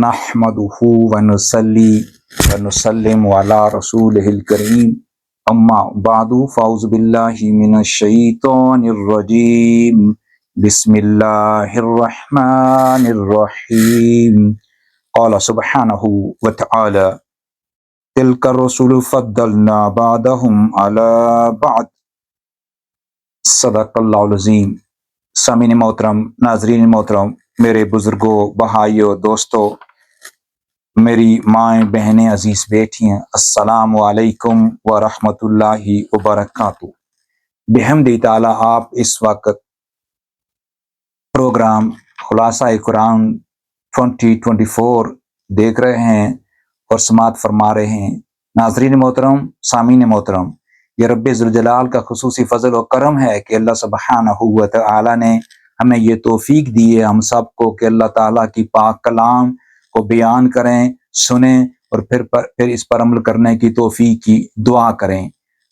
نحمده ونصلي ونسلم على رسوله الكريم اما بعد فاعوذ بالله من الشيطان الرجيم بسم الله الرحمن الرحيم قال سبحانه وتعالى تلك الرسل فضلنا بعضهم على بعض صدق اللہ العظیم۔ سامعین محترم، ناظرین محترم، میرے بزرگوں، بھائیوں، دوستوں، میری مائیں، بہنیں، عزیز بیٹیاں، السلام علیکم ورحمۃ اللہ وبرکاتہ۔ بحمد تعالیٰ آپ اس وقت پروگرام خلاصہ قرآن 2024 دیکھ رہے ہیں اور سماعت فرما رہے ہیں۔ ناظرین محترم، سامعین محترم، یہ رب ذوالجلال کا خصوصی فضل و کرم ہے کہ اللہ سبحانہ و تعالیٰ نے ہمیں یہ توفیق دی ہے ہم سب کو کہ اللہ تعالیٰ کی پاک کلام کو بیان کریں، سنیں اور پھر اس پر عمل کرنے کی توفیق کی دعا کریں۔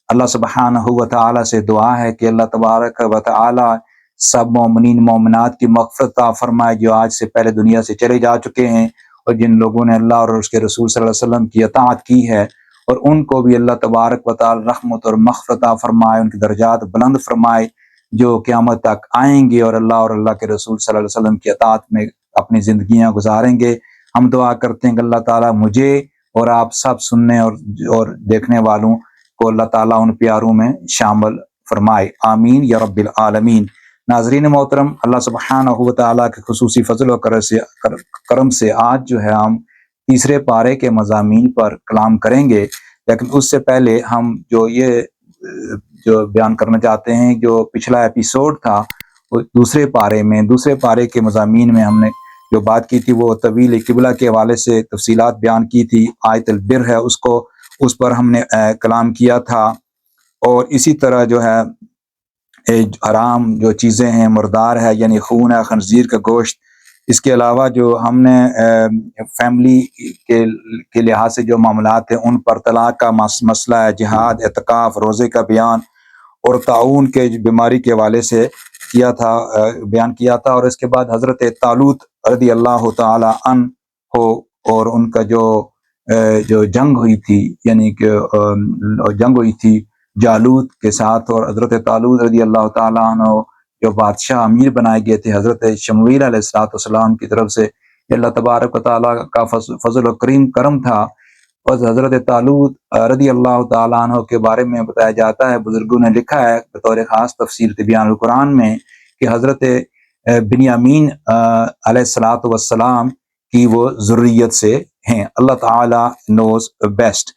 اللہ سبحانہ و تعالیٰ سے دعا ہے کہ اللہ تبارک و تعالیٰ سب مومنین مومنات کی مغفرت عطا فرمائے جو آج سے پہلے دنیا سے چلے جا چکے ہیں، اور جن لوگوں نے اللہ اور اس کے رسول صلی اللہ علیہ وسلم کی اطاعت کی ہے، اور ان کو بھی اللہ تبارک و تعالی رحمت اور مغفرت عطا فرمائے، ان کے درجات بلند فرمائے جو قیامت تک آئیں گے اور اللہ کے رسول صلی اللہ علیہ وسلم کی اطاعت میں اپنی زندگیاں گزاریں گے۔ ہم دعا کرتے ہیں کہ اللہ تعالیٰ مجھے اور آپ سب سننے اور دیکھنے والوں کو اللہ تعالیٰ ان پیاروں میں شامل فرمائے، آمین یا رب العالمین۔ ناظرین محترم، اللہ سبحانہ و تعالیٰ کے خصوصی فضل و کرم سے آج جو ہے ہم تیسرے پارے کے مضامین پر کلام کریں گے، لیکن اس سے پہلے ہم جو بیان کرنا چاہتے ہیں، جو پچھلا ایپیسوڈ تھا وہ دوسرے پارے کے مضامین میں ہم نے جو بات کی تھی وہ طویل قبلہ کے حوالے سے تفصیلات بیان کی تھی۔ آیت البر ہے، اس پر ہم نے کلام کیا تھا، اور اسی طرح جو ہے حرام جو چیزیں ہیں، مردار ہے یعنی خون ہے، خنزیر کا گوشت، اس کے علاوہ جو ہم نے فیملی کے لحاظ سے جو معاملات ہیں ان پر طلاق کا مسئلہ ہے، جہاد، اعتکاف، روزے کا بیان اور طاعون کے بیماری کے حوالے سے بیان کیا تھا، اور اس کے بعد حضرت طالوت رضی اللہ تعالی عنہ اور ان کا جو جنگ ہوئی تھی، یعنی کہ جنگ ہوئی تھی جالوت کے ساتھ، اور حضرت طالوت رضی اللہ تعالی عنہ جو بادشاہ امیر بنائے گئے تھے حضرت شمویل علیہ السلام کی طرف سے، اللہ تبارک و تعالیٰ کا فضل و کرم تھا۔ اور حضرت طالوت رضی اللہ تعالیٰ عنہ کے بارے میں بتایا جاتا ہے، بزرگوں نے لکھا ہے بطور خاص تفسیر تبیان القرآن میں کہ حضرت بنیامین علیہ السلام کی وہ ذریت سے ہیں۔ اللہ تعالیٰ نوز بیسٹ۔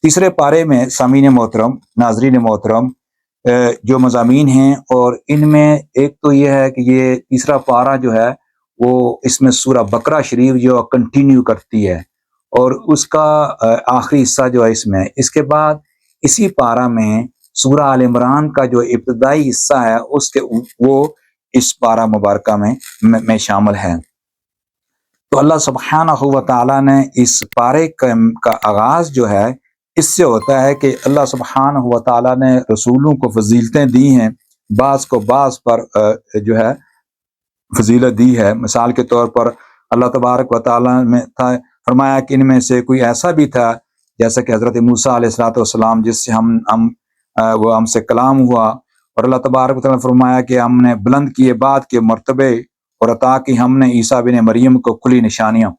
تیسرے پارے میں سامعین محترم، ناظرین محترم، جو مضامین ہیں، اور ان میں ایک تو یہ ہے کہ یہ تیسرا پارہ جو ہے وہ اس میں سورہ بقرہ شریف جو کنٹینیو کرتی ہے، اور اس کا آخری حصہ جو ہے اس کے بعد اسی پارہ میں سورہ آل عمران کا جو ابتدائی حصہ ہے وہ اس پارہ مبارکہ میں شامل ہے۔ تو اللہ سبحانہ و تعالیٰ نے اس پارے کا آغاز جو ہے اس سے ہوتا ہے کہ اللہ سبحانہ و تعالیٰ نے رسولوں کو فضیلتیں دی ہیں، بعض کو بعض پر جو ہے فضیلت دی ہے۔ مثال کے طور پر اللہ تبارک و تعالیٰ نے فرمایا کہ ان میں سے کوئی ایسا بھی تھا جیسا کہ حضرت موسیٰ علیہ السلام جس سے وہ ہم سے کلام ہوا، اور اللہ تبارک و تعالیٰ نے فرمایا کہ ہم نے بلند کیے بعد کے مرتبے اور عطا کی ہم نے عیسیٰ بن مریم کو کھلی نشانیاں،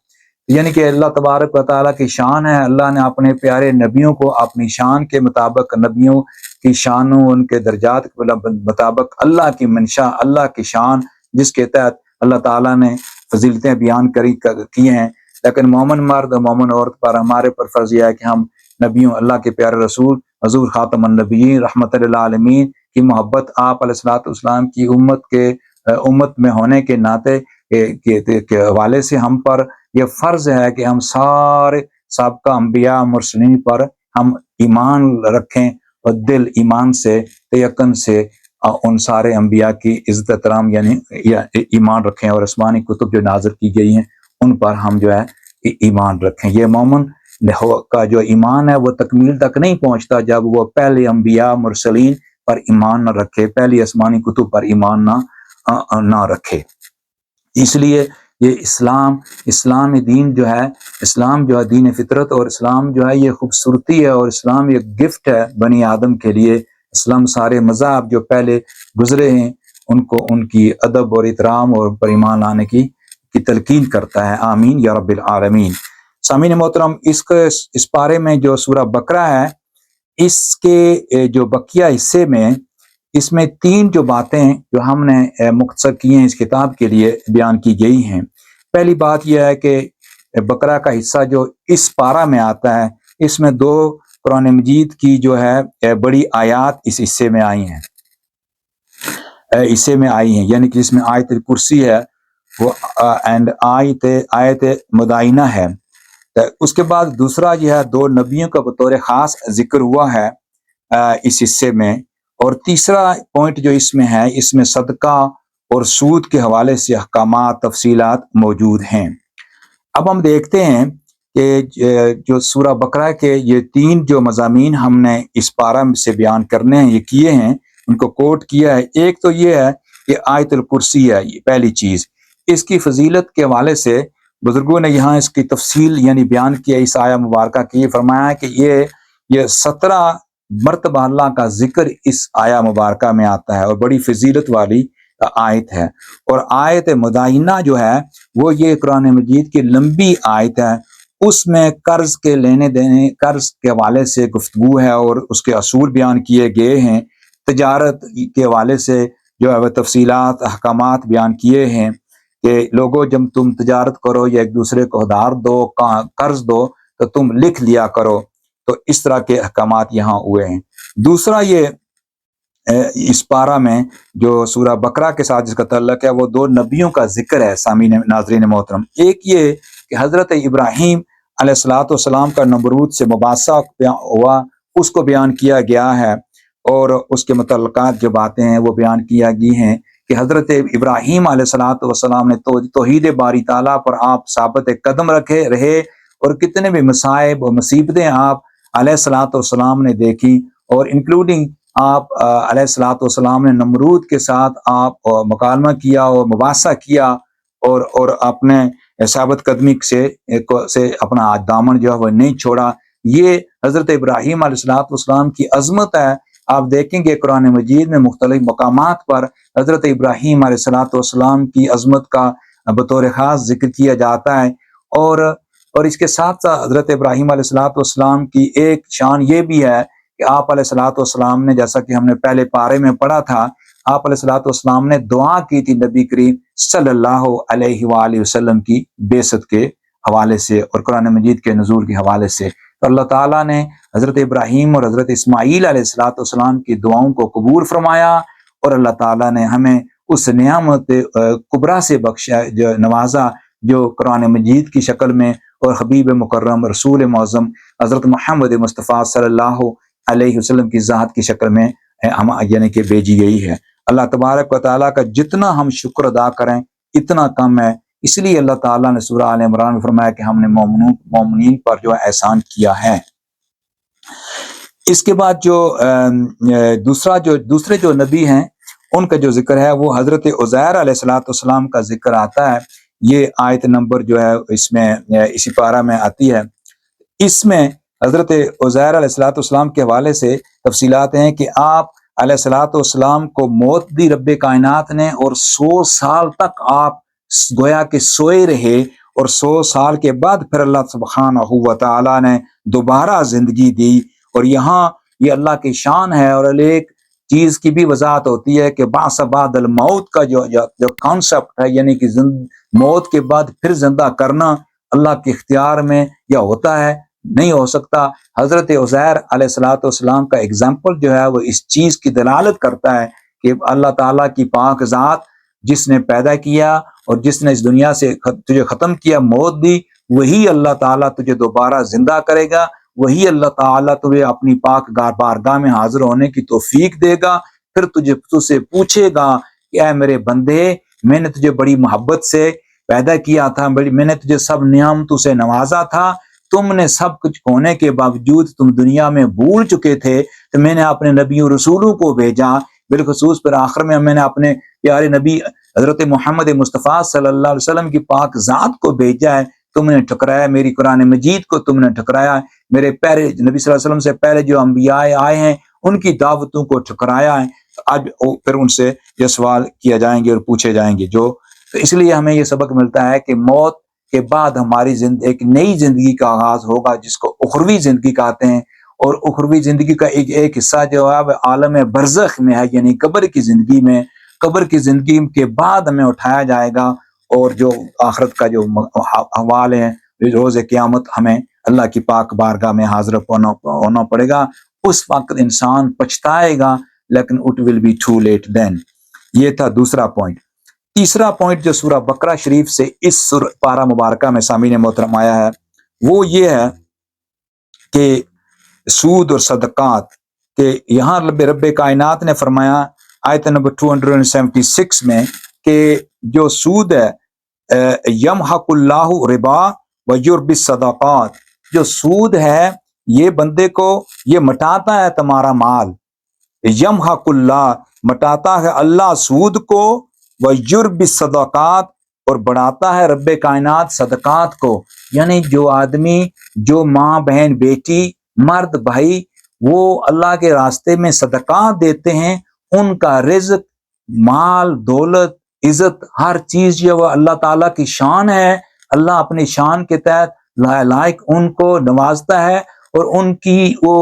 یعنی کہ اللہ تبارک و تعالیٰ کی شان ہے۔ اللہ نے اپنے پیارے نبیوں کو اپنی شان کے مطابق، نبیوں کی شانوں ان کے درجات کے مطابق اللہ کی منشا، اللہ کی شان جس کے تحت اللہ تعالیٰ نے فضیلتیں بیان کی ہیں، لیکن مومن مرد اور مومن عورت پر ہمارے پر فرض یہ ہے کہ ہم نبیوں، اللہ کے پیارے رسول حضور خاتم النبیین رحمت للعالمین کی محبت، آپ علیہ السلام کی امت میں ہونے کے ناطے کے حوالے سے ہم پر یہ فرض ہے کہ ہم سارے سابقہ انبیاء مرسلین پر ہم ایمان رکھیں، اور دل ایمان سے یقین سے ان سارے انبیاء کی عزت احترام یعنی ایمان رکھیں، اور آسمانی کتب جو نازل کی گئی ہیں ان پر ہم جو ہے ایمان رکھیں۔ یہ مومن کا جو ایمان ہے وہ تکمیل تک نہیں پہنچتا جب وہ پہلے انبیاء مرسلین پر ایمان نہ رکھے، پہلی آسمانی کتب پر ایمان نہ رکھے۔ اس لیے یہ اسلام دین جو ہے، اسلام جو ہے دین فطرت، اور اسلام جو ہے یہ خوبصورتی ہے، اور اسلام یہ گفٹ ہے بنی آدم کے لیے۔ اسلام سارے مذاہب جو پہلے گزرے ہیں ان کو ان کی ادب اور احترام اور پر ایمان لانے کی تلقین کرتا ہے۔ آمین یا رب العالمین۔ سامعین محترم، اس پارے میں جو سورہ بقرہ ہے، اس کے جو بقیہ حصے میں اس میں 3 جو باتیں جو ہم نے مختصر کی ہیں اس کتاب کے لیے بیان کی گئی ہیں۔ پہلی بات یہ ہے کہ بقرہ کا حصہ جو اس پارہ میں آتا ہے، اس میں 2 قرآن مجید کی جو ہے بڑی آیات اس حصے میں آئی ہیں، یعنی کہ اس میں آیت الکرسی ہے وہ اینڈ آیت مدائنہ ہے۔ اس کے بعد دوسرا یہ ہے 2 نبیوں کا بطور خاص ذکر ہوا ہے اس حصے میں، اور تیسرا پوائنٹ جو اس میں ہے، اس میں صدقہ اور سود کے حوالے سے احکامات تفصیلات موجود ہیں۔ اب ہم دیکھتے ہیں کہ جو سورہ بقرہ کے یہ 3 جو مضامین ہم نے اس پارہ سے بیان کرنے ہیں، یہ کیے ہیں، ان کو کوٹ کیا ہے۔ ایک تو یہ ہے کہ آیت الکرسی ہے، یہ پہلی چیز۔ اس کی فضیلت کے حوالے سے بزرگوں نے یہاں اس کی تفصیل یعنی بیان کیا اس آیہ مبارکہ کی، یہ فرمایا کہ یہ 17 مرتبہ اللہ کا ذکر اس آیہ مبارکہ میں آتا ہے، اور بڑی فضیلت والی آیت ہے۔ اور آیت مدائنہ جو ہے وہ یہ قرآن مجید کی لمبی آیت ہے، اس میں قرض کے لینے دینے، قرض کے حوالے سے گفتگو ہے، اور اس کے اصول بیان کیے گئے ہیں۔ تجارت کے حوالے سے جو ہے وہ تفصیلات احکامات بیان کیے ہیں کہ لوگوں جب تم تجارت کرو یا ایک دوسرے کو ادھار دو، قرض دو، تو تم لکھ لیا کرو۔ تو اس طرح کے احکامات یہاں ہوئے ہیں۔ دوسرا یہ اس پارہ میں جو سورہ بقرہ کے ساتھ جس کا تعلق ہے وہ 2 نبیوں کا ذکر ہے۔ سامعین ناظرین محترم، ایک یہ کہ حضرت ابراہیم علیہ الصلوۃ والسلام کا نمرود سے مباحثہ ہوا، اس کو بیان کیا گیا ہے، اور اس کے متعلقات جو باتیں ہیں وہ بیان کیا گئی ہیں کہ حضرت ابراہیم علیہ الصلوۃ والسلام نے توحید باری تعالیٰ پر آپ ثابت قدم رہے، اور کتنے بھی مصائب و مصیبتیں آپ علیہ الصلوۃ والسلام نے دیکھی، اور انکلوڈنگ آپ علیہ الصلوۃ والسلام نے نمرود کے ساتھ آپ مکالمہ کیا اور مباحثہ کیا، اور اپنے ثابت قدمی سے اپنا دامن جو ہے وہ نہیں چھوڑا۔ یہ حضرت ابراہیم علیہ الصلوۃ والسلام کی عظمت ہے۔ آپ دیکھیں گے قرآن مجید میں مختلف مقامات پر حضرت ابراہیم علیہ الصلوۃ والسلام کی عظمت کا بطور خاص ذکر کیا جاتا ہے، اور اس کے ساتھ ساتھ حضرت ابراہیم علیہ الصلوۃ والسلام کی ایک شان یہ بھی ہے کہ آپ علیہ الصلوۃ والسلام نے، جیسا کہ ہم نے پہلے پارے میں پڑھا تھا، آپ علیہ الصلوۃ والسلام نے دعا کی تھی نبی کریم صلی اللہ علیہ وآلہ وسلم کی بعثت کے حوالے سے اور قرآن مجید کے نزول کے حوالے سے۔ تو اللہ تعالیٰ نے حضرت ابراہیم اور حضرت اسماعیل علیہ الصلوۃ والسلام کی دعاؤں کو قبول فرمایا، اور اللہ تعالیٰ نے ہمیں اس نعمت کبریٰ سے بخشا، جو نوازا، جو قرآن مجید کی شکل میں اور حبیب مکرم رسول معظم حضرت محمد مصطفیٰ صلی اللہ علیہ وسلم کی ذات کی شکل میں ہم یعنی کہ بھیجی گئی ہے۔ اللہ تبارک و تعالیٰ کا جتنا ہم شکر ادا کریں اتنا کم ہے، اس لیے اللہ تعالیٰ نے سورہ آل عمران میں فرمایا کہ ہم نے مومنین پر جو احسان کیا ہے۔ اس کے بعد جو دوسرے جو نبی ہیں ان کا جو ذکر ہے وہ حضرت عزیر علیہ الصلوۃ والسلام کا ذکر آتا ہے۔ یہ آیت نمبر جو ہے اس میں اسی پارہ میں آتی ہے۔ اس میں حضرت عزیر علیہ الصلوۃ والسلام کے حوالے سے تفصیلات ہیں کہ آپ علیہ الصلوۃ والسلام کو موت دی رب کائنات نے، اور 100 سال تک آپ گویا کہ سوئے رہے، اور 100 سال کے بعد پھر اللہ سبحانہ و تعالیٰ نے دوبارہ زندگی دی۔ اور یہاں یہ اللہ کی شان ہے، اور ایک چیز کی بھی وضاحت ہوتی ہے کہ بعث بعد الموت کا جو کانسیپٹ ہے، یعنی کہ موت کے بعد پھر زندہ کرنا اللہ کے اختیار میں یا ہوتا ہے، نہیں ہو سکتا۔ حضرت عزیر علیہ الصلوۃ والسلام کا اگزامپل جو ہے وہ اس چیز کی دلالت کرتا ہے کہ اللہ تعالیٰ کی پاک ذات جس نے پیدا کیا اور جس نے اس دنیا سے تجھے ختم کیا، موت دی، وہی اللہ تعالیٰ تجھے دوبارہ زندہ کرے گا، وہی اللہ تعالیٰ تجھے اپنی پاک بارگاہ میں حاضر ہونے کی توفیق دے گا، پھر تجھ سے پوچھے گا کہ اے میرے بندے، میں نے تجھے بڑی محبت سے پیدا کیا تھا، میں نے تجھے سب نعمتوں سے نوازا تھا، تم نے سب کچھ ہونے کے باوجود تم دنیا میں بھول چکے تھے، تو میں نے اپنے نبیوں رسولوں کو بھیجا، بالخصوص پر آخر میں نے اپنے پیارے نبی حضرت محمد مصطفیٰ صلی اللہ علیہ وسلم کی پاک ذات کو بھیجا ہے، تم نے ٹھکرایا، میری قرآن مجید کو تم نے ٹھکرایا، میرے پہلے نبی صلی اللہ علیہ وسلم سے پہلے جو انبیاء آئے ہیں ان کی دعوتوں کو ٹھکرایا ہے۔ آج پھر ان سے یہ سوال کیا جائیں گے اور پوچھے جائیں گے تو اس لیے ہمیں یہ سبق ملتا ہے کہ موت کے بعد ہماری ایک نئی زندگی کا آغاز ہوگا جس کو اخروی زندگی کہتے ہیں، اور اخروی زندگی کا ایک حصہ جو ہے عالم برزخ میں ہے، یعنی قبر کی زندگی میں۔ قبر کی زندگی کے بعد ہمیں اٹھایا جائے گا، اور جو آخرت کا جو احوال ہے، روز قیامت ہمیں اللہ کی پاک بارگاہ میں حاضر ہونا پڑے گا۔ اس وقت انسان پچھتائے گا، لیکن it will be too late then. یہ تھا دوسرا پوائنٹ۔ تیسرا پوائنٹ جو سورہ بقرہ شریف سے اس پارہ مبارکہ میں سامعین محترم آیا ہے وہ یہ ہے کہ سود اور صدقات، کہ یہاں رب کائنات نے فرمایا آیت نمبر 276 میں کہ جو سود ہے یمحق اللہ ربا ویربی الصدقات، جو سود ہے یہ بندے کو یہ مٹاتا ہے تمہارا مال، یمحق اللہ مٹاتا ہے اللہ سود کو، ویربی الصدقات اور بڑھاتا ہے رب کائنات صدقات کو۔ یعنی جو آدمی، جو ماں بہن بیٹی مرد بھائی وہ اللہ کے راستے میں صدقات دیتے ہیں، ان کا رزق، مال، دولت، عزت، ہر چیز جو وہ اللہ تعالیٰ کی شان ہے، اللہ اپنی شان کے تحت لائق ان کو نوازتا ہے اور ان کی وہ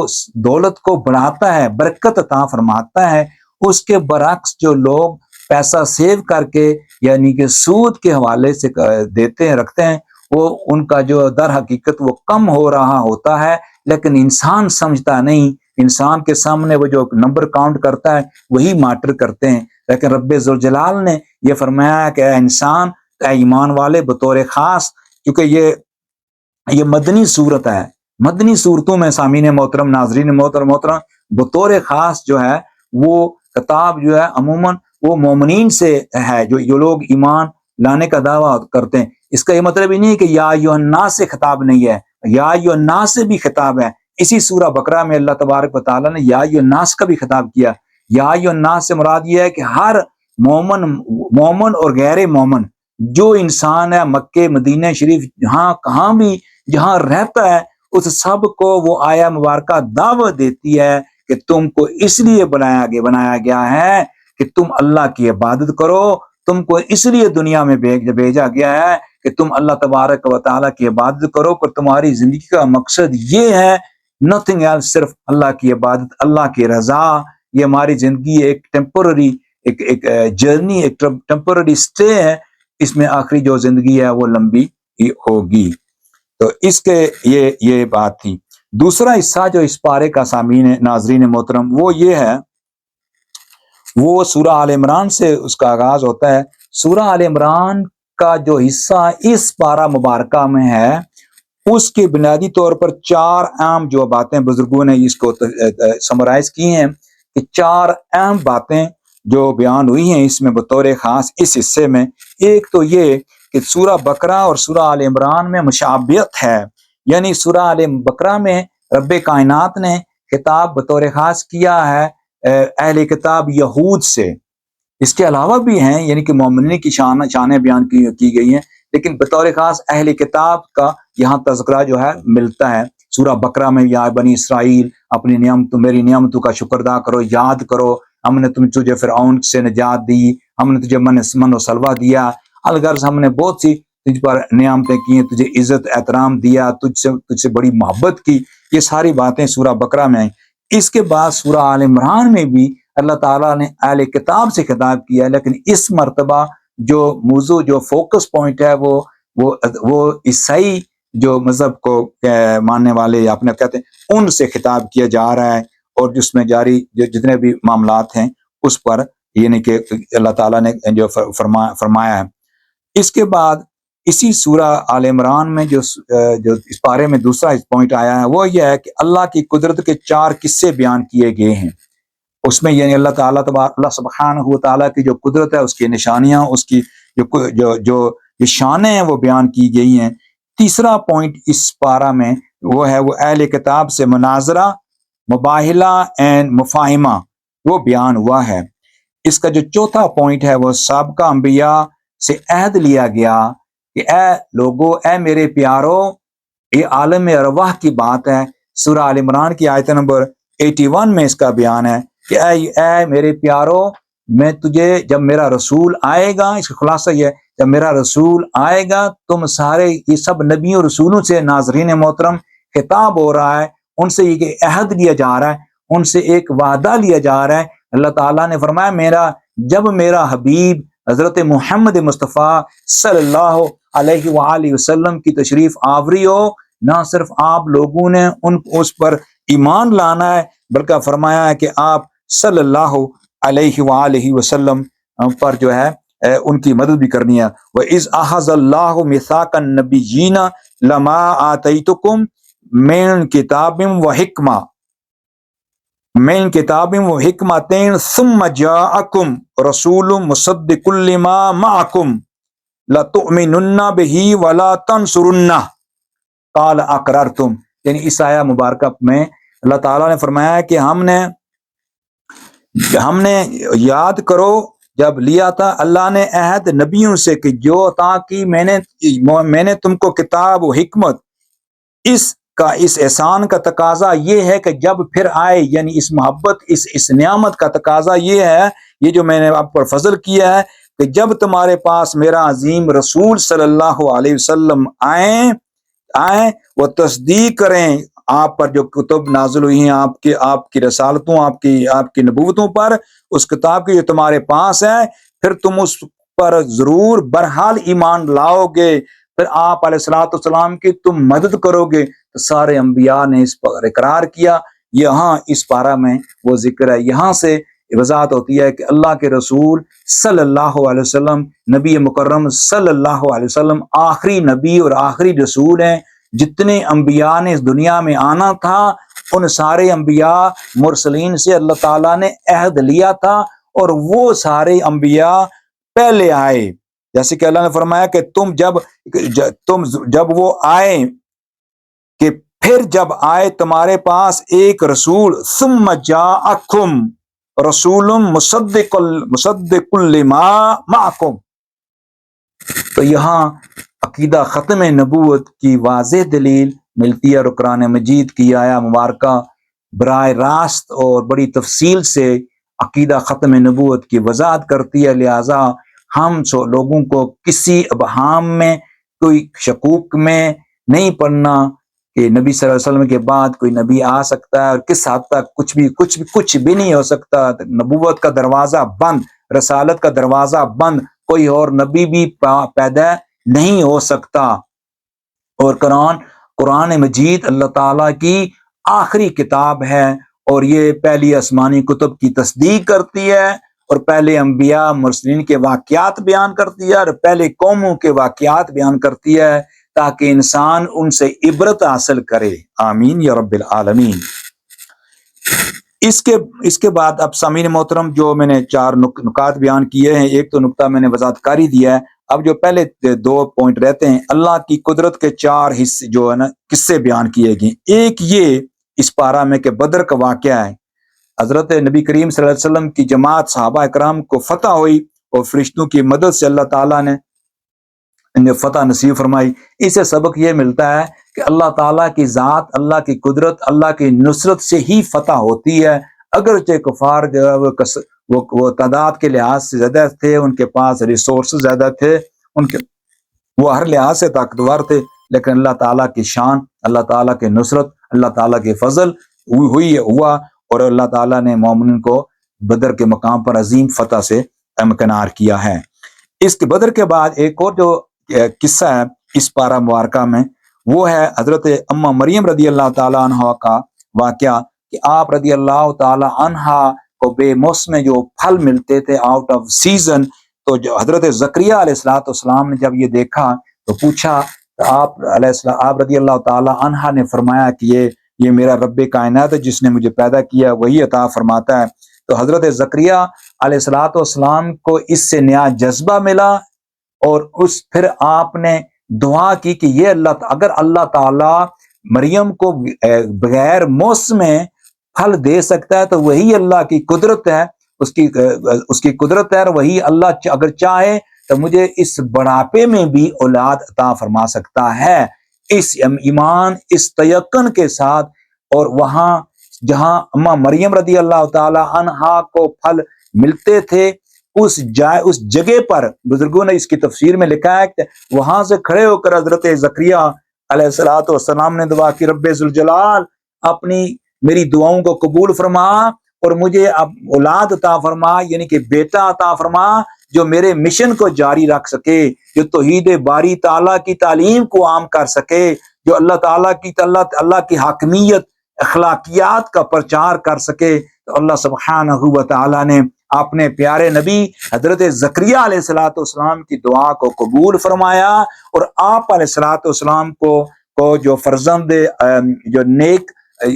دولت کو بڑھاتا ہے، برکت عطا فرماتا ہے۔ اس کے برعکس جو لوگ پیسہ سیو کر کے یعنی کہ سود کے حوالے سے دیتے ہیں، رکھتے ہیں، وہ ان کا جو در حقیقت وہ کم ہو رہا ہوتا ہے، لیکن انسان سمجھتا نہیں۔ انسان کے سامنے وہ جو نمبر کاؤنٹ کرتا ہے وہی میٹر کرتے ہیں، لیکن رب ذوالجلال نے یہ فرمایا کہ اے انسان، اے ایمان والے، بطور خاص، کیونکہ یہ مدنی صورت ہے، مدنی صورتوں میں سامعین محترم، ناظرین محترم، بطور خاص جو ہے وہ خطاب جو ہے عموماً وہ مومنین سے ہے، جو لوگ ایمان لانے کا دعویٰ کرتے ہیں۔ اس کا یہ مطلب ہی نہیں کہ یا ایھا الناس سے خطاب نہیں ہے، یا ایھا الناس سے بھی خطاب ہے۔ اسی سورہ بقرہ میں اللہ تبارک و تعالیٰ نے یا ایھا الناس کا بھی خطاب کیا۔ یا ایھا الناس سے مراد یہ ہے کہ ہر مومن اور غیر مومن جو انسان ہے مکہ مدینہ شریف کہاں بھی جہاں رہتا ہے، اس سب کو وہ آیہ مبارکہ دعوت دیتی ہے کہ تم کو اس لیے بنایا گیا ہے کہ تم اللہ کی عبادت کرو، تم کو اس لیے دنیا میں بھیجا گیا ہے کہ تم اللہ تبارک و تعالیٰ کی عبادت کرو، کہ تمہاری زندگی کا مقصد یہ ہے، نتھنگ ایلس، صرف اللہ کی عبادت، اللہ کی رضا۔ یہ ہماری زندگی ایک ٹیمپرری ایک جرنی، ایک ٹیمپرری سٹے ہے، اس میں آخری جو زندگی ہے وہ لمبی ہوگی۔ تو اس کے یہ بات تھی۔ دوسرا حصہ جو اس پارے کا سامعین ناظرین محترم وہ یہ ہے، وہ سورہ آل عمران سے اس کا آغاز ہوتا ہے۔ سورہ آل عمران کا جو حصہ اس پارہ مبارکہ میں ہے اس کے بنیادی طور پر 4 اہم جو باتیں بزرگوں نے اس کو سمرائز کی ہیں، کہ 4 اہم باتیں جو بیان ہوئی ہیں اس میں بطور خاص اس حصے میں۔ ایک تو یہ کہ سورہ بقرہ اور سورہ آل عمران میں مشابہت ہے، یعنی سورہ آل بقرہ میں رب کائنات نے خطاب بطور خاص کیا ہے اہل کتاب یہود سے۔ اس کے علاوہ بھی ہیں، یعنی کہ مومنین کی شانیں بیان کی گئی ہیں، لیکن بطور خاص اہل کتاب کا یہاں تذکرہ جو ہے ملتا ہے۔ سورہ بقرہ میں یا بنی اسرائیل اپنی میری نعمتوں کا شکر ادا کرو، یاد کرو، ہم نے تجھے فرعون سے نجات دی، ہم نے تجھے من و سلوہ دیا، الغرض ہم نے بہت سی تجھ پر نعمتیں کی ہیں، تجھے عزت احترام دیا، تجھ سے بڑی محبت کی۔ یہ ساری باتیں سورہ بقرہ میں ہیں۔ اس کے بعد سورہ آل عمران میں بھی اللہ تعالیٰ نے اہل کتاب سے خطاب کیا ہے، لیکن اس مرتبہ جو موضوع، جو فوکس پوائنٹ ہے وہ عیسائی جو مذہب کو ماننے والے اپنے کہتے ہیں ان سے خطاب کیا جا رہا ہے، اور جس میں جاری جتنے بھی معاملات ہیں اس پر یعنی کہ اللہ تعالیٰ نے جو فرمایا ہے۔ اس کے بعد اسی سورہ آل عمران میں جو اس پارے میں دوسرا پوائنٹ آیا ہے وہ یہ ہے کہ اللہ کی قدرت کے 4 قصے بیان کیے گئے ہیں۔ اس میں یعنی اللہ سبحانہ و تعالیٰ کی جو قدرت ہے، اس کی نشانیاں، اس کی جو شانیں ہیں وہ بیان کی گئی ہیں۔ تیسرا پوائنٹ اس پارہ میں وہ ہے وہ اہل کتاب سے مناظرہ، مباہلہ اینڈ مفاہمہ وہ بیان ہوا ہے۔ اس کا جو چوتھا پوائنٹ ہے وہ سابقہ انبیاء سے عہد لیا گیا کہ اے لوگو، اے میرے پیارو، یہ عالم ارواح کی بات ہے۔ سورہ آل عمران کی آیت نمبر 81 میں اس کا بیان ہے کہ اے میرے پیارو، میں تجھے جب میرا رسول آئے گا، اس کا خلاصہ یہ ہے، جب میرا رسول آئے گا تم سارے، یہ سب نبیوں رسولوں سے ناظرین محترم خطاب ہو رہا ہے، ان سے یہ عہد لیا جا رہا ہے، ان سے ایک وعدہ لیا جا رہا ہے۔ اللہ تعالیٰ نے فرمایا جب میرا حبیب حضرت محمد مصطفیٰ صلی اللہ علیہ وآلہ وسلم کی تشریف آوری ہو، نہ صرف آپ لوگوں نے اس پر ایمان لانا ہے، بلکہ فرمایا ہے کہ آپ صلی اللہ علیہ وآلہ وسلم پر جو ہے ان کی مدد بھی کرنی ہے۔ وَإِذْ أَخَذَ اللَّهُ مِيثَاقَ النَّبِيِّينَ لَمَا آتَيْتُكُم مِّن كِتَابٍ وَحِكْمَةٍ من کتاب و حکمتین ثم جاءکم رسول مصدق لما معکم لتؤمنن به ولا تنصرنہ قال اقررتم۔ یعنی اس آیہ مبارکہ میں اللہ تعالیٰ نے فرمایا کہ ہم نے یاد کرو جب لیا تھا اللہ نے عہد نبیوں سے کہ جو تاکہ میں نے تم کو کتاب و حکمت، اس احسان کا تقاضا یہ ہے کہ جب پھر آئے، یعنی اس محبت، اس نعمت کا تقاضا یہ ہے، یہ جو میں نے آپ پر فضل کیا ہے کہ جب تمہارے پاس میرا عظیم رسول صلی اللہ علیہ وسلم آئیں وہ تصدیق کریں آپ پر جو کتب نازل ہوئی ہیں، آپ کی رسالتوں، آپ کی نبوتوں پر، اس کتاب کی جو تمہارے پاس ہے، پھر تم اس پر ضرور برحال ایمان لاؤ گے، پھر آپ علیہ الصلوۃ والسلام کی تم مدد کرو گے۔ تو سارے انبیاء نے اس پر اقرار کیا۔ یہاں اس پارہ میں وہ ذکر ہے، یہاں سے وضاحت ہوتی ہے کہ اللہ کے رسول صلی اللہ علیہ وسلم، نبی مکرم صلی اللہ علیہ وسلم آخری نبی اور آخری رسول ہیں۔ جتنے انبیاء نے اس دنیا میں آنا تھا، ان سارے انبیاء مرسلین سے اللہ تعالیٰ نے عہد لیا تھا، اور وہ سارے انبیاء پہلے آئے، جیسے کہ اللہ نے فرمایا کہ جب وہ آئے، کہ پھر جب آئے تمہارے پاس ایک رسول، ثم جاءکم رسول مصدق لما معکم۔ تو یہاں عقیدہ ختم نبوت کی واضح دلیل ملتی ہے، اور قرآن مجید کی آیہ مبارکہ براہ راست اور بڑی تفصیل سے عقیدہ ختم نبوت کی وضاحت کرتی ہے۔ لہٰذا ہم لوگوں کو کسی ابہام میں، کوئی شکوک میں نہیں پڑنا کہ نبی صلی اللہ علیہ وسلم کے بعد کوئی نبی آ سکتا ہے، اور کس حد تک کچھ بھی نہیں ہو سکتا۔ نبوت کا دروازہ بند، رسالت کا دروازہ بند، کوئی اور نبی بھی پیدا نہیں ہو سکتا۔ اور قرآن مجید اللہ تعالیٰ کی آخری کتاب ہے، اور یہ پہلی آسمانی کتب کی تصدیق کرتی ہے، اور پہلے انبیاء مرسلین کے واقعات بیان کرتی ہے، اور پہلے قوموں کے واقعات بیان کرتی ہے، تاکہ انسان ان سے عبرت حاصل کرے۔ آمین یا رب العالمین۔ اس کے بعد اب سامعین محترم، جو میں نے 4 نکات بیان کیے ہیں، ایک تو نکتہ میں نے وضاحت کاری دیا ہے، اب جو پہلے 2 پوائنٹ رہتے ہیں، اللہ کی قدرت کے 4 حصے جو ہے نا قصے بیان کیے گئے۔ ایک یہ اس پارہ میں کہ بدر کا واقعہ ہے، حضرت نبی کریم صلی اللہ علیہ وسلم کی جماعت صحابہ اکرام کو فتح ہوئی، اور فرشتوں کی مدد سے اللہ تعالیٰ نے انہیں فتح نصیب فرمائی۔ اس سے سبق یہ ملتا ہے کہ اللہ تعالیٰ کی ذات، اللہ کی قدرت، اللہ کی نصرت سے ہی فتح ہوتی ہے۔ اگرچہ کفار جو ہے وہ تعداد کے لحاظ سے زیادہ تھے، ان کے پاس ریسورسز زیادہ تھے، وہ ہر لحاظ سے طاقتور تھے، لیکن اللہ تعالیٰ کی شان، اللہ تعالیٰ کی نصرت، اللہ تعالیٰ کے فضل ہوا، اور اللہ تعالیٰ نے مومنین کو بدر کے مقام پر عظیم فتح سے امکنار کیا ہے۔ اس کے بدر کے بعد ایک اور جو قصہ ہے اس پارہ مبارکہ میں، وہ ہے حضرت اماں مریم رضی اللہ تعالیٰ عنہ کا واقعہ، کہ آپ رضی اللہ تعالیٰ عنہ کو بے موسم جو پھل ملتے تھے، آؤٹ آف سیزن، تو جو حضرت زکریا علیہ السلام نے جب یہ دیکھا تو پوچھا، آپ رضی اللہ تعالیٰ عنہ نے فرمایا کہ یہ میرا رب کائنات ہے، جس نے مجھے پیدا کیا وہی عطا فرماتا ہے۔ تو حضرت زکریا علیہ السلام کو اس سے نیا جذبہ ملا، اور پھر آپ نے دعا کی کہ یہ اگر اللہ تعالیٰ مریم کو بغیر موسم پھل دے سکتا ہے تو وہی اللہ کی قدرت ہے۔ اس کی قدرت ہے، اور وہی اللہ اگر چاہے تو مجھے اس بڑھاپے میں بھی اولاد عطا فرما سکتا ہے، اس ایمان اس تیقن کے ساتھ۔ اور وہاں جہاں اماں مریم رضی اللہ تعالی عنہا کو پھل ملتے تھے، اس جگہ پر بزرگوں نے اس کی تفسیر میں لکھا ہے کہ وہاں سے کھڑے ہو کر حضرت زکریا علیہ الصلوۃ والسلام نے دعا کی، رب ذوالجلال اپنی میری دعاؤں کو قبول فرما اور مجھے اب اولاد عطا فرما، یعنی کہ بیٹا عطا فرما جو میرے مشن کو جاری رکھ سکے، جو توحید باری تعالیٰ کی تعلیم کو عام کر سکے، جو اللہ کی حاکمیت اخلاقیات کا پرچار کر سکے۔ تو اللہ سبحانہ و تعالیٰ نے اپنے پیارے نبی حضرت زکریا علیہ الصلوۃ والسلام کی دعا کو قبول فرمایا، اور آپ علیہ الصلوۃ والسلام کو جو فرزند جو نیک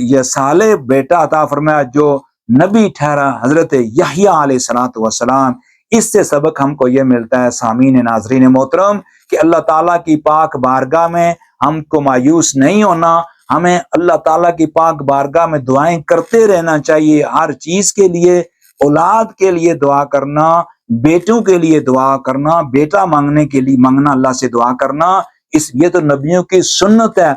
یا صالح بیٹا عطا فرمایا، جو نبی ٹھہرا حضرت یحییٰ علیہ الصلوۃ والسلام۔ اس سے سبق ہم کو یہ ملتا ہے سامعین ناظرین محترم کہ اللہ تعالیٰ کی پاک بارگاہ میں ہم کو مایوس نہیں ہونا، ہمیں اللہ تعالیٰ کی پاک بارگاہ میں دعائیں کرتے رہنا چاہیے، ہر چیز کے لیے، اولاد کے لیے دعا کرنا، بیٹوں کے لیے دعا کرنا، بیٹا مانگنے کے لیے مانگنا، اللہ سے دعا کرنا، یہ تو نبیوں کی سنت ہے۔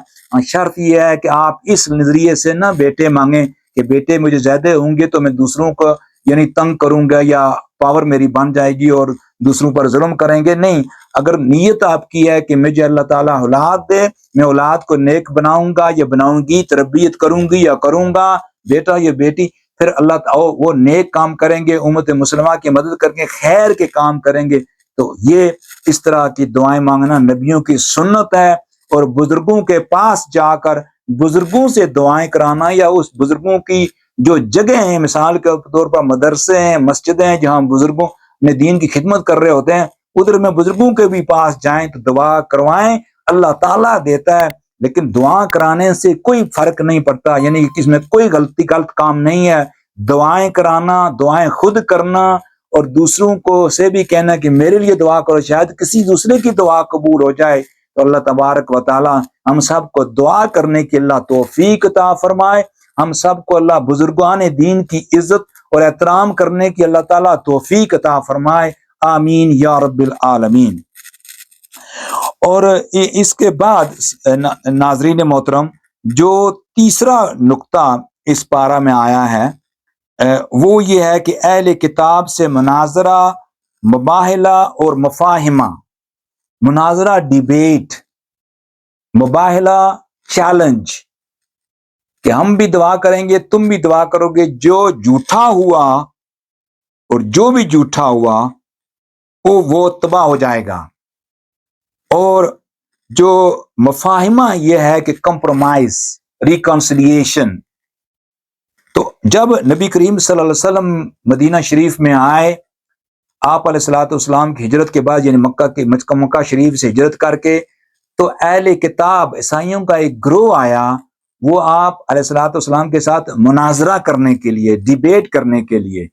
شرط یہ ہے کہ آپ اس نظریے سے نہ بیٹے مانگیں کہ بیٹے مجھے زیادہ ہوں گے تو میں دوسروں کو یعنی تنگ کروں گا یا پاور میری بن جائے گی اور دوسروں پر ظلم کریں گے۔ نہیں، اگر نیت آپ کی ہے کہ مجھے اللہ تعالیٰ اولاد دے، میں اولاد کو نیک بناؤں گا یا بناؤں گی، تربیت کروں گی یا کروں گا، بیٹا یا بیٹی، پھر اللہ تعالیٰ وہ نیک کام کریں گے، امت مسلمہ کی مدد کر کے خیر کے کام کریں گے۔ تو یہ اس طرح کی دعائیں مانگنا نبیوں کی سنت ہے، اور بزرگوں کے پاس جا کر بزرگوں سے دعائیں کرانا، یا اس بزرگوں کی جو جگہ ہیں، مثال کے طور پر مدرسے ہیں، مسجدیں ہیں جہاں بزرگوں نے دین کی خدمت کر رہے ہوتے ہیں، ادھر میں بزرگوں کے بھی پاس جائیں تو دعا کروائیں، اللہ تعالیٰ دیتا ہے۔ لیکن دعا کرانے سے کوئی فرق نہیں پڑتا، یعنی اس میں کوئی غلط کام نہیں ہے۔ دعائیں کرانا، دعائیں خود کرنا، اور دوسروں کو سے بھی کہنا کہ میرے لیے دعا کرو، شاید کسی دوسرے کی دعا قبول ہو جائے۔ تو اللہ تبارک و تعالی ہم سب کو دعا کرنے کی اللہ توفیق عطا فرمائے، ہم سب کو اللہ بزرگان دین کی عزت اور احترام کرنے کی اللہ تعالیٰ توفیق عطا فرمائے، آمین یا رب العالمین۔ اور اس کے بعد ناظرین محترم جو تیسرا نقطہ اس پارہ میں آیا ہے وہ یہ ہے کہ اہل کتاب سے مناظرہ، مباہلہ اور مفاہمہ، مناظرہ ڈیبیٹ، مباہلہ چیلنج، کہ ہم بھی دعا کریں گے تم بھی دعا کرو گے، جو جھوٹا ہوا اور جو بھی جھوٹا ہوا وہ تباہ ہو جائے گا۔ اور جو مفاہمہ یہ ہے کہ کمپرومائز، ریکنسلیشن۔ تو جب نبی کریم صلی اللہ علیہ وسلم مدینہ شریف میں آئے، آپ علیہ الصلوۃ والسلام کی ہجرت کے بعد، یعنی مکہ شریف سے ہجرت کر کے، تو اہل کتاب عیسائیوں کا ایک گروہ آیا، وہ آپ علیہ الصلوۃ والسلام کے ساتھ مناظرہ کرنے کے لیے، ڈیبیٹ کرنے کے لیے،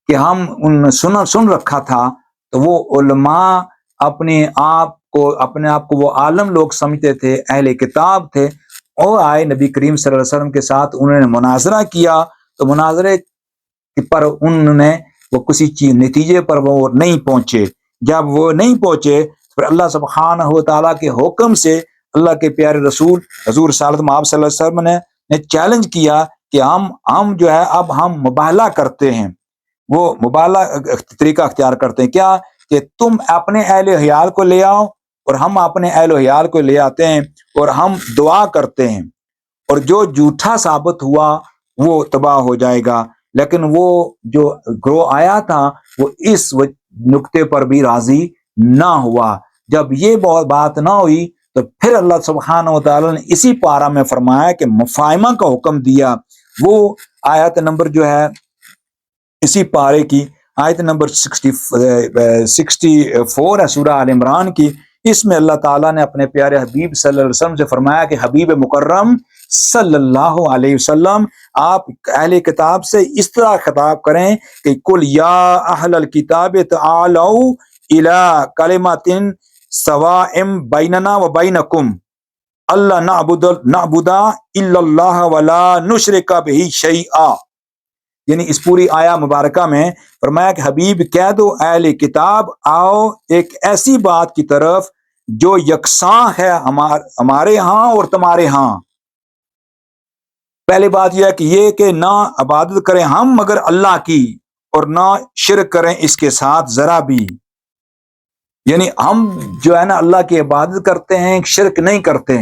کہ ہم سن رکھا تھا تو وہ علماء اپنے آپ کو وہ عالم لوگ سمجھتے تھے، اہل کتاب تھے، اور آئے نبی کریم صلی اللہ علیہ وسلم کے ساتھ، انہوں نے مناظرہ کیا۔ تو مناظرے پر انہوں نے وہ کسی چیز نتیجے پر وہ نہیں پہنچے۔ جب وہ نہیں پہنچے پھر اللہ سبحانہ و تعالیٰ کے حکم سے اللہ کے پیارے رسول حضور صلی اللہ علیہ وسلم نے چیلنج کیا کہ ہم جو ہے اب ہم مباہلہ کرتے ہیں، وہ مباہلہ طریقہ اختیار کرتے ہیں، کیا کہ تم اپنے اہل عیال کو لے آؤ اور ہم اپنے اہل عیال کو لے آتے ہیں اور ہم دعا کرتے ہیں، اور جو جھوٹا ثابت ہوا وہ تباہ ہو جائے گا۔ لیکن وہ جو گروہ آیا تھا وہ اس نقطے پر بھی راضی نہ ہوا۔ جب یہ بات نہ ہوئی تو پھر اللہ سبحانہ و تعالیٰ نے اسی پارہ میں فرمایا کہ مفاہمہ کا حکم دیا۔ وہ آیت نمبر جو ہے اسی پارے کی آیت نمبر 64 ہے سورہ آل عمران کی، اس میں اللہ تعالیٰ نے اپنے پیارے حبیب صلی اللہ علیہ وسلم سے فرمایا کہ حبیب مکرم صلی اللہ علیہ وسلم آپ اہل کتاب سے اس طرح خطاب کریں کہ قل یا اہل الکتاب تعالوا الی کلمۃ سواء بیننا و بینکم اللہ نعبد الا اللہ ولا نشرک بہ شیئا۔ یعنی اس پوری آیا مبارکہ میں فرمایا کہ حبیب کہہ دو اہل کتاب آؤ ایک ایسی بات کی طرف جو یکساں ہے ہمارے ہاں اور تمہارے ہاں. پہلی بات یہ ہے کہ یہ کہ نہ عبادت کریں ہم مگر اللہ کی اور نہ شرک کریں اس کے ساتھ ذرا بھی. یعنی ہم جو ہے نا اللہ کی عبادت کرتے ہیں، شرک نہیں کرتے.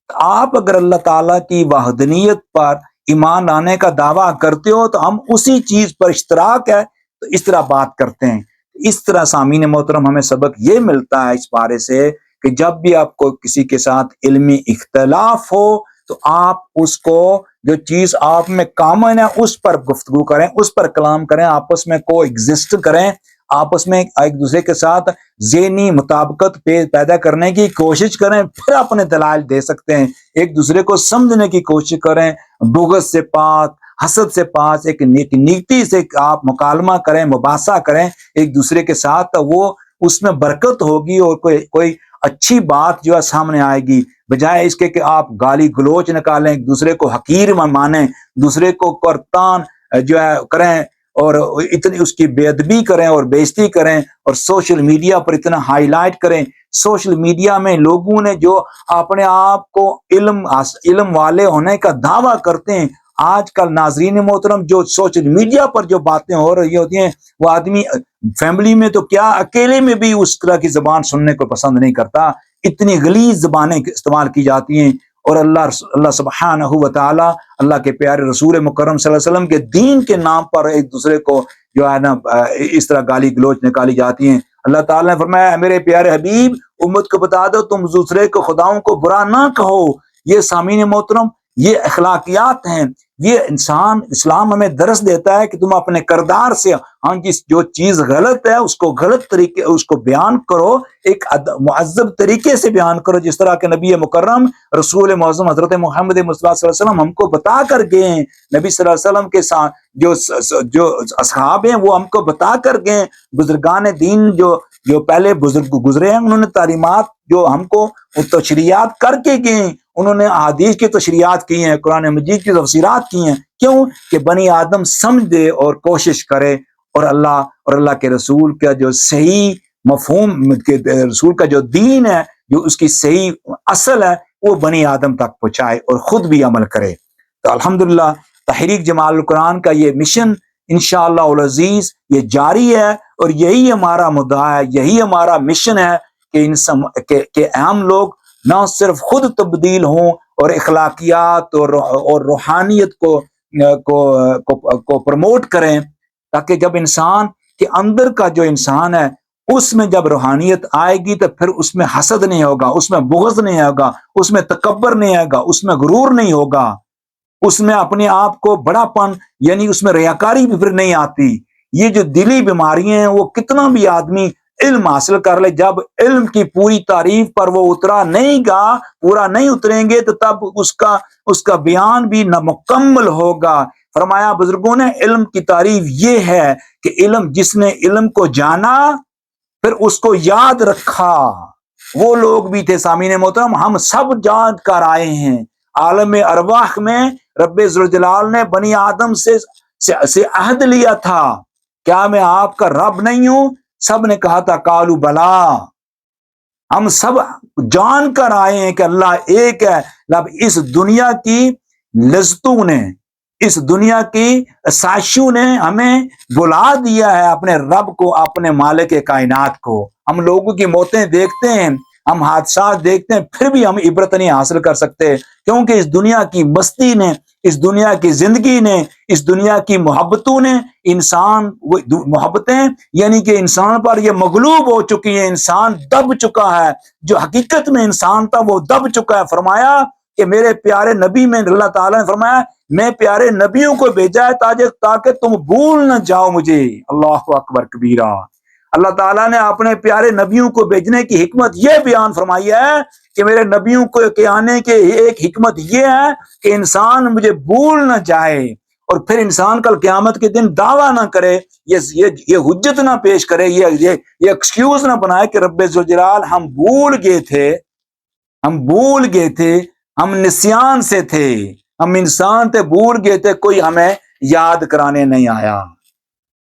آپ اگر اللہ تعالیٰ کی وحدانیت پر ایمان لانے کا دعویٰ کرتے ہو تو ہم اسی چیز پر اشتراک ہے تو اس طرح بات کرتے ہیں. اس طرح سامعین محترم ہمیں سبق یہ ملتا ہے اس بارے سے کہ جب بھی آپ کو کسی کے ساتھ علمی اختلاف ہو تو آپ اس کو جو چیز آپ میں کامن ہے اس پر گفتگو کریں، اس پر کلام کریں، آپس میں کو ایگزسٹ کریں، آپس میں ایک دوسرے کے ساتھ ذہنی مطابقت پیدا کرنے کی کوشش کریں، پھر اپنے دلائل دے سکتے ہیں. ایک دوسرے کو سمجھنے کی کوشش کریں، بغض سے پاک، حسد سے پاک، ایک نیکی سے آپ مکالمہ کریں، مباحثہ کریں ایک دوسرے کے ساتھ، وہ اس میں برکت ہوگی اور کوئی اچھی بات جو ہے سامنے آئے گی، بجائے اس کے کہ آپ گالی گلوچ نکالیں، ایک دوسرے کو حقیر مانیں، دوسرے کو قرطان جو ہے کریں اور اتنی اس کی بے ادبی کریں اور بےعزتی کریں اور سوشل میڈیا پر اتنا ہائی لائٹ کریں. سوشل میڈیا میں لوگوں نے جو اپنے آپ کو علم والے ہونے کا دعویٰ کرتے ہیں، آج کل ناظرین محترم جو سوشل میڈیا پر جو باتیں ہو رہی ہوتی ہیں وہ آدمی فیملی میں تو کیا اکیلے میں بھی اس طرح کی زبان سننے کو پسند نہیں کرتا. اتنی غلیظ زبانیں استعمال کی جاتی ہیں اور اللہ سبحانہ و تعالی اللہ کے پیارے رسول مکرم صلی اللہ علیہ وسلم کے دین کے نام پر ایک دوسرے کو جو ہے نا اس طرح گالی گلوچ نکالی جاتی ہیں. اللہ تعالیٰ نے فرمایا میرے پیارے حبیب امت کو بتا دو تم دوسرے کو خداؤں کو برا نہ کہو. یہ سامعین محترم یہ اخلاقیات ہیں. یہ اسلام ہمیں درس دیتا ہے کہ تم اپنے کردار سے جو چیز غلط ہے اس کو غلط طریقے اس کو بیان کرو، ایک معذب طریقے سے بیان کرو، جس طرح کہ نبی مکرم رسول معظم حضرت محمد مصطفیٰ صلی اللہ علیہ وسلم ہم کو بتا کر گئے ہیں. نبی صلی اللہ علیہ وسلم کے ساتھ جو اصحاب ہیں وہ ہم کو بتا کر گئے. بزرگان دین جو پہلے بزرگ گزرے ہیں انہوں نے تعلیمات جو ہم کو تشریحات کر کے گئے، انہوں نے احادیث کی تشریحات کی ہیں، قرآن مجید کی تفسیرات کی ہیں. کیوں کہ بنی آدم سمجھ دے اور کوشش کرے اور اللہ کے رسول کا جو صحیح مفہوم کے رسول کا جو دین ہے، جو اس کی صحیح اصل ہے، وہ بنی آدم تک پہنچائے اور خود بھی عمل کرے. تو الحمدللہ تحریک جمال القرآن کا یہ مشن انشاءاللہ العزیز یہ جاری ہے اور یہی ہمارا مدعا ہے، یہی ہمارا مشن ہے کہ ہم لوگ نہ صرف خود تبدیل ہوں اور اخلاقیات اور روحانیت کو پروموٹ کریں، تاکہ جب انسان کے اندر کا جو انسان ہے اس میں جب روحانیت آئے گی تو پھر اس میں حسد نہیں ہوگا، اس میں بغض نہیں ہوگا، اس میں تکبر نہیں آئے گا، اس میں غرور نہیں ہوگا، اس میں اپنے آپ کو بڑا پن یعنی اس میں ریاکاری بھی پھر نہیں آتی. یہ جو دلی بیماریاں ہیں وہ کتنا بھی آدمی علم حاصل کر لے، جب علم کی پوری تعریف پر وہ اترا نہیں گا، پورا نہیں اتریں گے تو تب اس کا بیان بھی نامکمل ہوگا. فرمایا بزرگوں نے علم کی تعریف یہ ہے کہ جس نے علم کو جانا پھر اس کو یاد رکھا، وہ لوگ بھی تھے. سامعین محترم ہم سب جان کر آئے ہیں. عالم ارواح میں رب ذوالجلال نے بنی آدم سے عہد لیا تھا، کیا میں آپ کا رب نہیں ہوں؟ سب نے کہا تھا قالوا بلا. ہم سب جان کر آئے ہیں کہ اللہ ایک ہے. اب اس دنیا کی لذتوں نے، اس دنیا کی ساشوں نے ہمیں بلا دیا ہے اپنے رب کو، اپنے مالک کائنات کو. ہم لوگوں کی موتیں دیکھتے ہیں، ہم حادثات دیکھتے ہیں، پھر بھی ہم عبرت نہیں حاصل کر سکتے، کیونکہ اس دنیا کی مستی نے، اس دنیا کی زندگی نے، اس دنیا کی محبتوں نے محبتیں یعنی کہ انسان پر یہ مغلوب ہو چکی ہیں. انسان دب چکا ہے، جو حقیقت میں انسان تھا وہ دب چکا ہے. فرمایا کہ میرے پیارے نبی میں اللہ تعالیٰ نے فرمایا میں پیارے نبیوں کو بھیجا ہے تاکہ تم بھول نہ جاؤ مجھے. اللہ اکبر کبیرہ. اللہ تعالیٰ نے اپنے پیارے نبیوں کو بھیجنے کی حکمت یہ بیان فرمائی ہے کہ میرے نبیوں کے آنے کے ایک حکمت یہ ہے کہ انسان مجھے بھول نہ جائے اور پھر انسان کل قیامت کے دن دعویٰ نہ کرے، یہ حجت نہ پیش کرے، یہ ایکسکیوز نہ بنائے کہ رب ذوالجلال ہم بھول گئے تھے، ہم نسیان سے تھے، ہم انسان تھے، بھول گئے تھے، کوئی ہمیں یاد کرانے نہیں آیا۔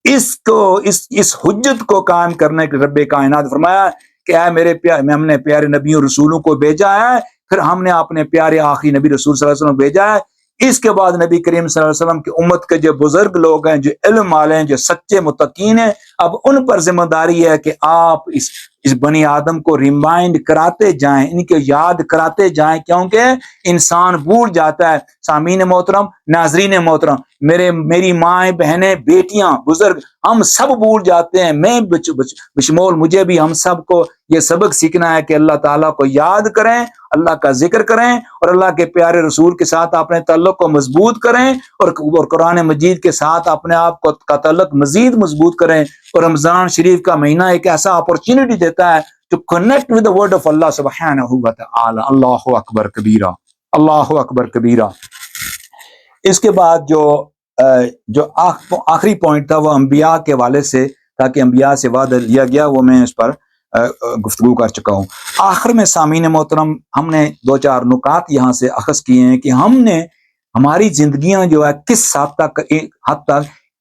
اس حجت کو قائم کرنے کے رب کائنات فرمایا کہ اے میرے ہم نے پیارے نبیوں رسولوں کو بھیجا ہے، پھر ہم نے اپنے پیارے آخری نبی رسول صلی اللہ علیہ وسلم بھیجا ہے۔ اس کے بعد نبی کریم صلی اللہ علیہ وسلم کی امت کے جو بزرگ لوگ ہیں، جو علم والے ہیں، جو سچے متقین ہیں، اب ان پر ذمہ داری ہے کہ آپ اس بنی آدم کو ریمائنڈ کراتے جائیں، ان کو یاد کراتے جائیں، کیونکہ انسان بھول جاتا ہے۔ سامعین محترم، ناظرین محترم، میری مائیں، بہنیں، بیٹیاں، بزرگ، ہم سب بھول جاتے ہیں، میں بشمول مجھے بھی، ہم سب کو یہ سبق سیکھنا ہے کہ اللہ تعالیٰ کو یاد کریں، اللہ کا ذکر کریں، اور اللہ کے پیارے رسول کے ساتھ اپنے تعلق کو مضبوط کریں، اور قرآن مجید کے ساتھ اپنے آپ کا تعلق مزید مضبوط کریں۔ اور رمضان شریف کا مہینہ ایک ایسا اپورچونٹی دیتا ہے to connect with the word of اللہ سبحانہ و تعالی۔ اللہ اکبر کبیرہ، اللہ اکبر کبیرہ۔ اس کے بعد جو آخری پوائنٹ تھا وہ انبیاء کے حوالے سے، تاکہ انبیاء سے وعدہ لیا گیا، وہ میں اس پر گفتگو کر چکا ہوں۔ آخر میں سامعین محترم، ہم نے 2-4 نکات یہاں سے اخذ کیے ہیں کہ ہم نے ہماری زندگیاں جو ہے کس حد تک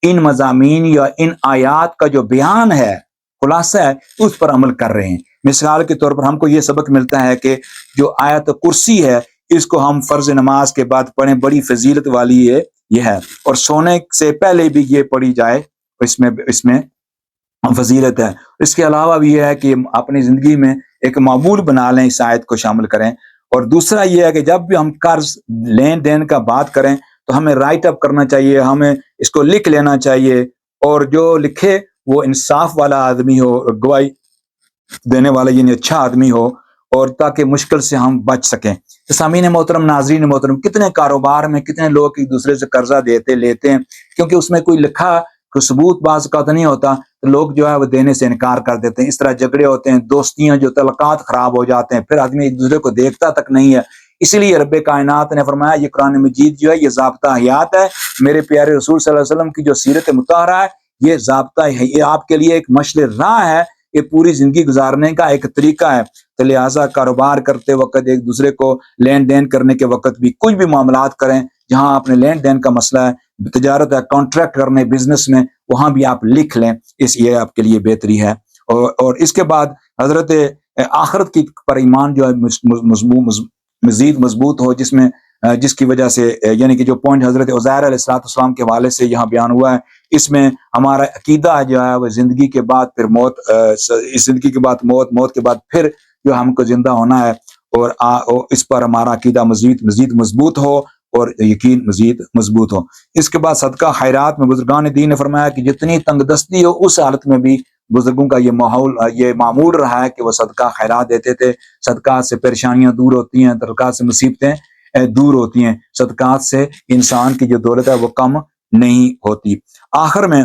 ان مضامین یا ان آیات کا جو بیان ہے، خلاصہ ہے، اس پر عمل کر رہے ہیں۔ مثال کے طور پر ہم کو یہ سبق ملتا ہے کہ جو آیت کرسی ہے، اس کو ہم فرض نماز کے بعد پڑھیں، بڑی فضیلت والی یہ ہے، اور سونے سے پہلے بھی یہ پڑھی جائے، اس میں فضیلت ہے۔ اس کے علاوہ بھی یہ ہے کہ اپنی زندگی میں ایک معمول بنا لیں، اس آیت کو شامل کریں۔ اور دوسرا یہ ہے کہ جب بھی ہم قرض لین دین کا بات کریں تو ہمیں رائٹ اپ کرنا چاہیے، ہمیں اس کو لکھ لینا چاہیے، اور جو لکھے وہ انصاف والا آدمی ہو، گواہی دینے والا یعنی اچھا آدمی ہو، اور تاکہ مشکل سے ہم بچ سکیں۔ تو سامعین محترم، ناظرین محترم، کتنے کاروبار میں کتنے لوگ ایک دوسرے سے قرضہ لیتے ہیں، کیونکہ اس میں کوئی لکھا کوئی ثبوت بعض اوقات نہیں ہوتا، تو لوگ جو ہے وہ دینے سے انکار کر دیتے ہیں۔ اس طرح جھگڑے ہوتے ہیں، دوستیاں جو تعلقات خراب ہو جاتے ہیں، پھر آدمی ایک دوسرے کو دیکھتا تک نہیں ہے۔ اسی لیے رب کائنات نے فرمایا، یہ قرآن مجید جو ہے یہ ضابطہ حیات ہے، میرے پیارے رسول صلی اللہ علیہ وسلم کی جو سیرت مطہرہ ہے، یہ ضابطہ ہے، یہ آپ کے لیے ایک مشعل راہ ہے، یہ پوری زندگی گزارنے کا ایک طریقہ ہے۔ تو لہٰذا کاروبار کرتے وقت، ایک دوسرے کو لین دین کرنے کے وقت بھی، کچھ بھی معاملات کریں جہاں اپنے لین دین کا مسئلہ ہے، تجارت ہے، کانٹریکٹ کرنے، بزنس میں، وہاں بھی آپ لکھ لیں، یہ آپ کے لیے بہتری ہے۔ اور اس کے بعد حضرت آخرت کی پر ایمان جو ہے مزید مضبوط ہو، جس کی وجہ سے، یعنی کہ جو پوائنٹ حضرت عزیر علیہ السلام کے حوالے سے یہاں بیان ہوا ہے، اس میں ہمارا عقیدہ جو ہے وہ زندگی کے بعد پھر موت، اس زندگی کے بعد موت کے بعد پھر جو ہم کو زندہ ہونا ہے، اور اس پر ہمارا عقیدہ مزید مضبوط ہو، اور یقین مزید مضبوط ہو۔ اس کے بعد صدقہ خیرات میں بزرگان دین نے فرمایا کہ جتنی تنگ دستی ہو، اس حالت میں بھی بزرگوں کا یہ معمول رہا ہے کہ وہ صدقہ خیرات دیتے تھے۔ صدقات سے پریشانیاں دور ہوتی ہیں، صدقات سے مصیبتیں دور ہوتی ہیں، صدقات سے انسان کی جو دولت ہے وہ کم نہیں ہوتی۔ آخر میں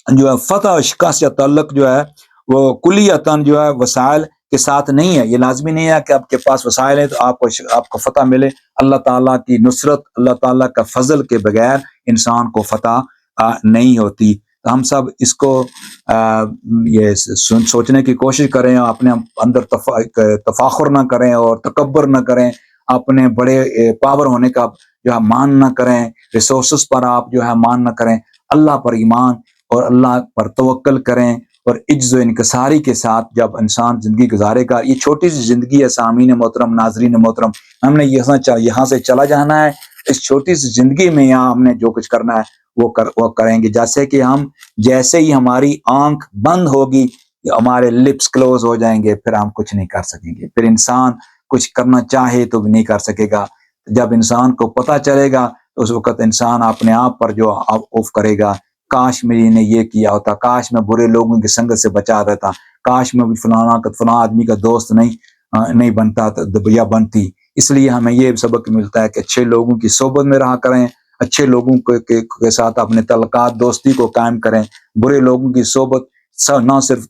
جو ہے فتح و شکست یا تعلق جو ہے وہ کلیتاً جو ہے وسائل کے ساتھ نہیں ہے۔ یہ لازمی نہیں ہے کہ آپ کے پاس وسائل ہیں تو آپ کو فتح ملے۔ اللہ تعالیٰ کی نصرت، اللہ تعالیٰ کا فضل کے بغیر انسان کو فتح نہیں ہوتی۔ تو ہم سب اس کو یہ سوچنے کی کوشش کریں، اپنے اندر تفاخر نہ کریں اور تکبر نہ کریں، اپنے بڑے پاور ہونے کا جو ہے مان نہ کریں، ریسورسز پر آپ جو ہے مان نہ کریں، اللہ پر ایمان اور اللہ پر توکل کریں، اور عجز و انکساری کے ساتھ جب انسان زندگی گزارے گا۔ یہ چھوٹی سی زندگی ہے سامعین محترم، ناظرین محترم، ہم نے یہاں سے چلا جانا ہے، اس چھوٹی سی زندگی میں یہاں ہم نے جو کچھ کرنا ہے وہ کریں گے۔ جیسے ہی ہماری آنکھ بند ہوگی، ہمارے لپس کلوز ہو جائیں گے، پھر ہم کچھ نہیں کر سکیں گے، پھر انسان کچھ کرنا چاہے تو بھی نہیں کر سکے گا۔ جب انسان کو پتہ چلے گا تو اس وقت انسان اپنے آپ پر جو اوف کرے گا، کاش میں نے یہ کیا ہوتا، کاش میں برے لوگوں کی سنگت سے بچا رہتا، کاش میں بھی فلاں آدمی کا دوست نہیں بنتا یا بنتی۔ اس لیے ہمیں یہ سبق ملتا ہے کہ اچھے لوگوں کی صحبت میں رہا کریں، اچھے لوگوں کے ساتھ اپنے تعلقات دوستی کو قائم کریں۔ برے لوگوں کی صحبت نہ صرف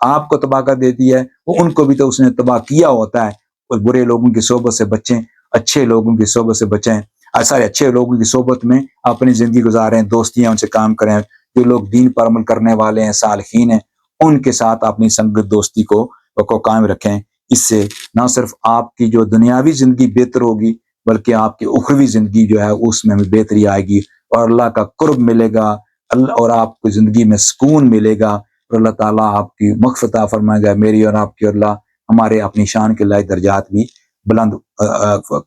آپ کو تباہ کر دیتی ہے، وہ ان کو بھی تو اس نے تباہ کیا ہوتا ہے۔ اور برے لوگوں کی صحبت سے بچیں، اچھے لوگوں کی صحبت سے بچیں، اچھے لوگوں کی صحبت میں اپنی زندگی گزاریں، دوستیاں ان سے کام کریں، جو لوگ دین پر عمل کرنے والے ہیں، صالحین ہیں، ان کے ساتھ اپنی سنگت دوستی کو قائم رکھیں۔ اس سے نہ صرف آپ کی جو دنیاوی زندگی بہتر ہوگی، بلکہ آپ کی اخروی زندگی جو ہے اس میں بھی بہتری آئے گی، اور اللہ کا قرب ملے گا، اور آپ کو زندگی میں سکون ملے گا، اور اللہ تعالیٰ آپ کی مغفرت عطا فرمائے گا، میری اور آپ کی، اور اللہ ہمارے اپنی شان کے لائق درجات بھی بلند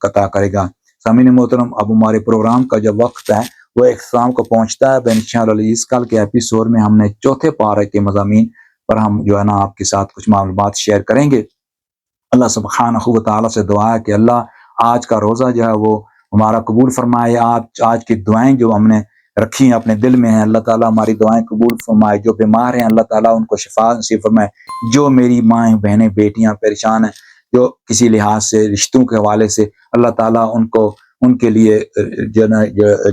عطا کرے گا۔ سامعین محترم، اب ہمارے پروگرام کا جو وقت ہے وہ اختتام کو پہنچتا ہے۔ انشاءاللہ العزیز کل کے ایپیسوڈ میں ہم نے چوتھے پارے کے مضامین پر ہم جو ہے نا آپ کے ساتھ کچھ معلومات شیئر کریں گے۔ اللہ سبحانہ و تعالیٰ سے دعا ہے کہ اللہ آج کا روزہ جو ہے وہ ہمارا قبول فرمائے۔ آج کی دعائیں جو ہم نے رکھی ہیں اپنے دل میں ہیں، اللہ تعالیٰ ہماری دعائیں قبول فرمائے۔ جو بیمار ہیں اللہ تعالیٰ ان کو شفا نصیب فرمائے۔ جو میری مائیں بہنیں بیٹیاں پریشان ہیں، جو کسی لحاظ سے رشتوں کے حوالے سے، اللہ تعالیٰ ان کے لیے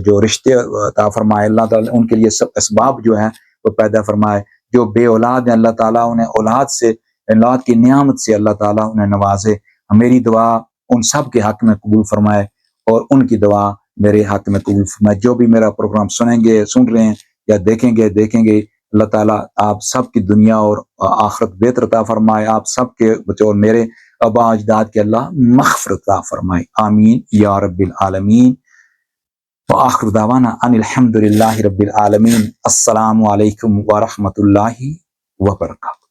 جو رشتے عطا فرمائے، اللہ تعالیٰ ان کے لیے سب اسباب جو ہیں وہ پیدا فرمائے۔ جو بے اولاد ہیں اللہ تعالیٰ انہیں اولاد کی نعمت سے اللہ تعالیٰ انہیں نوازے۔ میری دعا ان سب کے حق میں قبول فرمائے، اور ان کی دعا میرے حق میں قبول فرمائے۔ جو بھی میرا پروگرام سن رہے ہیں یا دیکھیں گے، اللہ تعالیٰ آپ سب کی دنیا اور آخرت بہتر عطا فرمائے۔ آپ سب کے بچوں اور میرے آباء اجداد کے اللہ مغفرت عطا فرمائے، آمین یا رب العالمین۔ وآخر دعوانا ان الحمد للہ رب العالمین۔ السلام علیکم ورحمۃ اللہ وبرکاتہ۔